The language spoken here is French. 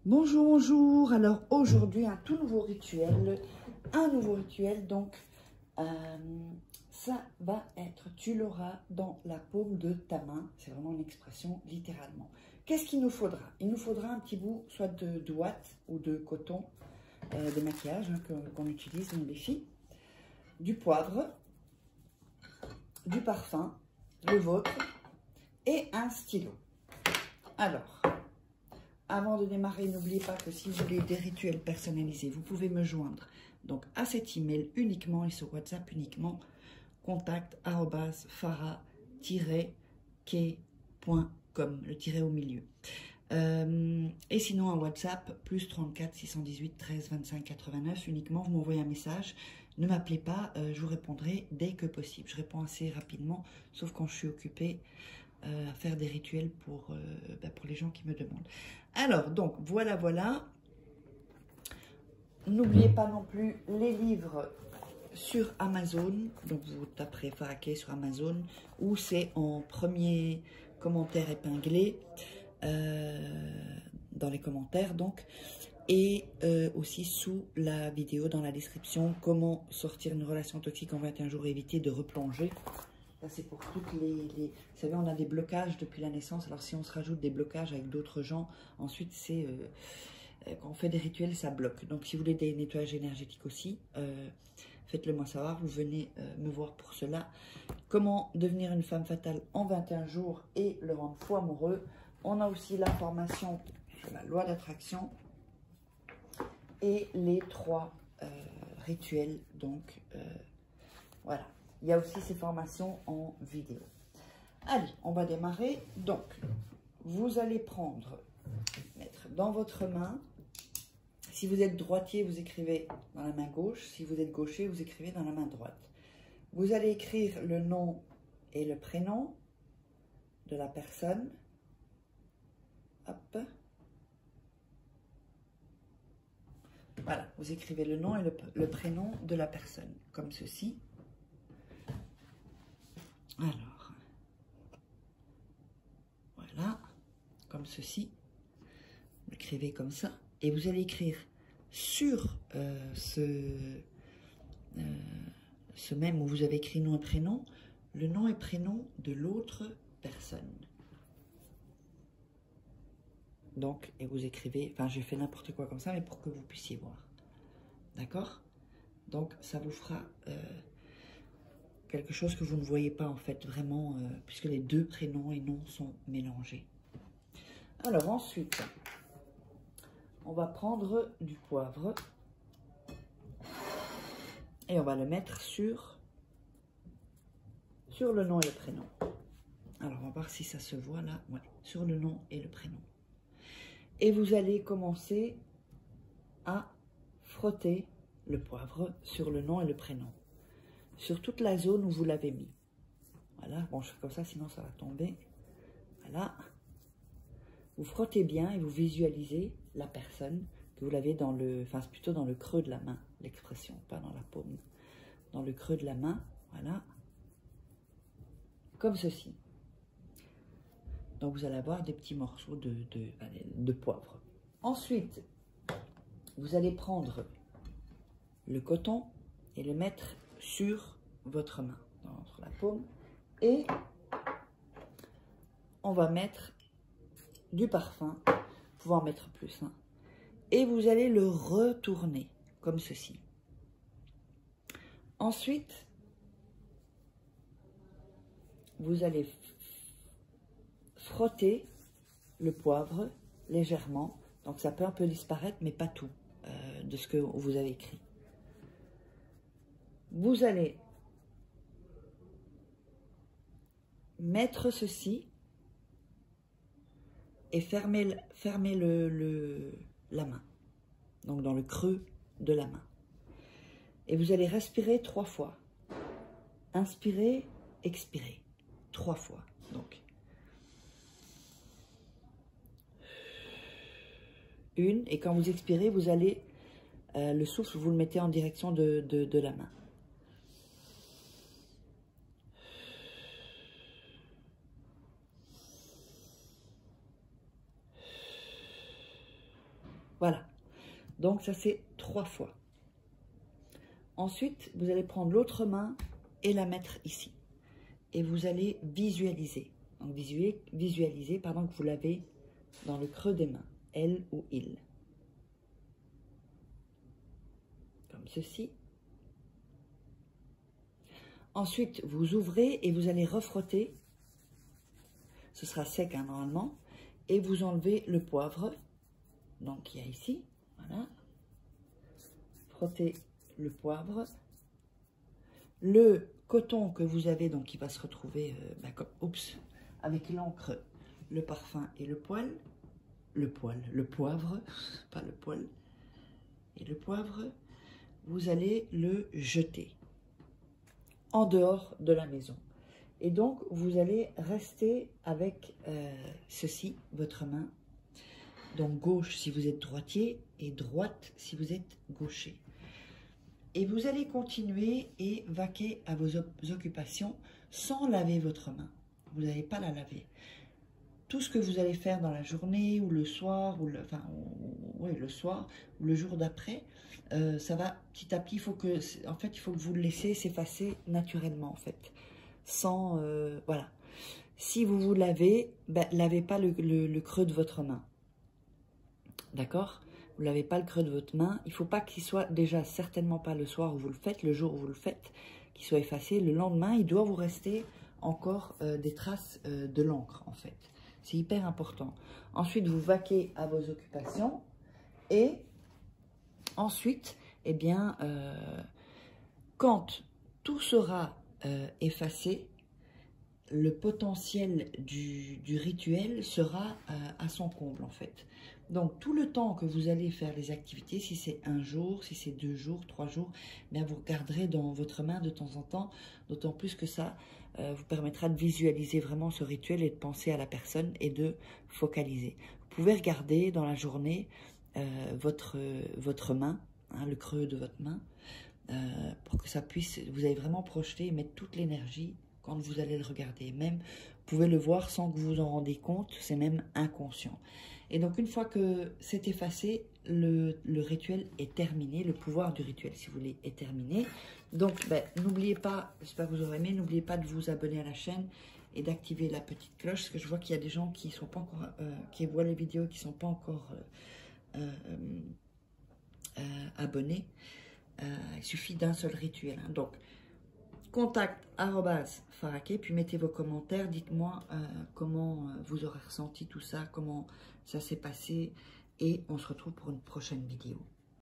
Bonjour, bonjour. Alors aujourd'hui, un nouveau rituel. Donc ça va être, tu l'auras dans la paume de ta main. C'est vraiment une expression littéralement. Qu'est-ce qu'il nous faudra? Il nous faudra un petit bout, soit de ouate ou de coton de maquillage qu'on utilise, nous les filles, du poivre, du parfum, le vôtre, et un stylo. Alors, avant de démarrer, n'oubliez pas que si vous voulez des rituels personnalisés, vous pouvez me joindre donc à cet email uniquement et sur WhatsApp uniquement, contact@farah-k.com, le tiret au milieu. Et sinon, à WhatsApp, plus 34 618 13 25 89, uniquement, vous m'envoyez un message. Ne m'appelez pas, je vous répondrai dès que possible. Je réponds assez rapidement, sauf quand je suis occupée à faire des rituels pour les gens qui me demandent. Alors, donc, voilà. N'oubliez pas non plus les livres sur Amazon. Donc, vous taperez Farah K sur Amazon, ou c'est en premier commentaire épinglé dans les commentaires, donc. Et aussi sous la vidéo, dans la description, comment sortir une relation toxique en 21 jours et éviter de replonger. Ça, c'est pour toutes les... Vous savez, on a des blocages depuis la naissance. Alors, si on se rajoute des blocages avec d'autres gens, ensuite, c'est... quand on fait des rituels, ça bloque. Donc, si vous voulez des nettoyages énergétiques aussi, faites-le moi savoir. Vous venez me voir pour cela. Comment devenir une femme fatale en 21 jours et le rendre fou amoureux. On a aussi la formation sur la loi d'attraction et les 3 rituels. Donc, voilà. Il y a aussi ces formations en vidéo. Allez, on va démarrer. Donc, vous allez mettre dans votre main. Si vous êtes droitier, vous écrivez dans la main gauche. Si vous êtes gaucher, vous écrivez dans la main droite. Vous allez écrire le nom et le prénom de la personne. Hop. Voilà, vous écrivez le nom et le prénom de la personne, comme ceci. Alors, voilà, comme ceci, vous écrivez comme ça, et vous allez écrire sur ce même où vous avez écrit nom et prénom, le nom et prénom de l'autre personne. Donc, et vous écrivez, enfin j'ai fait n'importe quoi comme ça, mais pour que vous puissiez voir. D'accord? Donc, ça vous fera... quelque chose que vous ne voyez pas en fait vraiment, puisque les 2 prénoms et noms sont mélangés. Alors ensuite, on va prendre du poivre et on va le mettre sur le nom et le prénom. Alors on va voir si ça se voit là, ouais, sur le nom et le prénom. Et vous allez commencer à frotter le poivre sur le nom et le prénom, sur toute la zone où vous l'avez mis. Voilà, bon, je fais comme ça, sinon ça va tomber. Voilà. Vous frottez bien et vous visualisez la personne que vous l'avez dans le... Enfin, c'est plutôt dans le creux de la main, l'expression, pas dans la paume. Dans le creux de la main, voilà. Comme ceci. Donc, vous allez avoir des petits morceaux de poivre. Ensuite, vous allez prendre le coton et le mettre sur votre main, dans la paume. Et on va mettre du parfum, vous pouvez en mettre plus, hein, et vous allez le retourner comme ceci. Ensuite, vous allez frotter le poivre légèrement, donc ça peut un peu disparaître, mais pas tout de ce que vous avez écrit. Vous allez mettre ceci et fermer la main, donc dans le creux de la main. Et vous allez respirer 3 fois. Inspirez, expirez 3 fois. Donc, 1, et quand vous expirez, vous allez, le souffle, vous le mettez en direction de la main. Voilà. Donc, ça c'est 3 fois. Ensuite, vous allez prendre l'autre main et la mettre ici. Et vous allez visualiser. Donc, visualiser, pardon, que vous l'avez dans le creux des mains. Elle ou il. Comme ceci. Ensuite, vous ouvrez et vous allez refrotter. Ce sera sec, hein, normalement. Et vous enlevez le poivre. Donc, il y a ici. Voilà. Frottez le poivre. Le coton que vous avez, donc, qui va se retrouver comme, avec l'encre, le parfum et le poil. Le poivre, pas le poil. Et le poivre, vous allez le jeter en dehors de la maison. Et donc, vous allez rester avec ceci, votre main. Donc, gauche si vous êtes droitier et droite si vous êtes gaucher. Et vous allez continuer et vaquer à vos occupations sans laver votre main. Vous n'allez pas la laver. Tout ce que vous allez faire dans la journée ou le soir, ou le soir ou le jour d'après, ça va petit à petit. Il faut que vous le laissez s'effacer naturellement en fait, sans voilà. Si vous vous lavez, lavez pas le creux de votre main, d'accord? Vous lavez pas le creux de votre main. Il faut pas qu'il soit déjà certainement pas le soir où vous le faites, le jour où vous le faites, qu'il soit effacé. Le lendemain, il doit vous rester encore des traces de l'encre en fait. C'est hyper important. Ensuite, vous vaquez à vos occupations. Et ensuite, eh bien, quand tout sera effacé, le potentiel du rituel sera à son comble, en fait. Donc, tout le temps que vous allez faire les activités, si c'est 1 jour, si c'est 2 jours, 3 jours, bien vous regarderez dans votre main de temps en temps, d'autant plus que ça vous permettra de visualiser vraiment ce rituel et de penser à la personne et de focaliser. Vous pouvez regarder dans la journée votre main, hein, le creux de votre main, pour que ça puisse, vous allez vraiment projeter et mettre toute l'énergie quand vous allez le regarder. Même, vous pouvez le voir sans que vous vous en rendiez compte, c'est même inconscient. Et donc, une fois que c'est effacé, le rituel est terminé, le pouvoir du rituel, si vous voulez, est terminé. Donc, n'oubliez pas, j'espère que vous aurez aimé, n'oubliez pas de vous abonner à la chaîne et d'activer la petite cloche, parce que je vois qu'il y a des gens qui sont pas encore, qui voient les vidéos, qui ne sont pas encore abonnés. Il suffit d'un seul rituel. Hein. Donc, contact@faraké, puis mettez vos commentaires, dites-moi comment vous aurez ressenti tout ça, comment ça s'est passé, et on se retrouve pour une prochaine vidéo.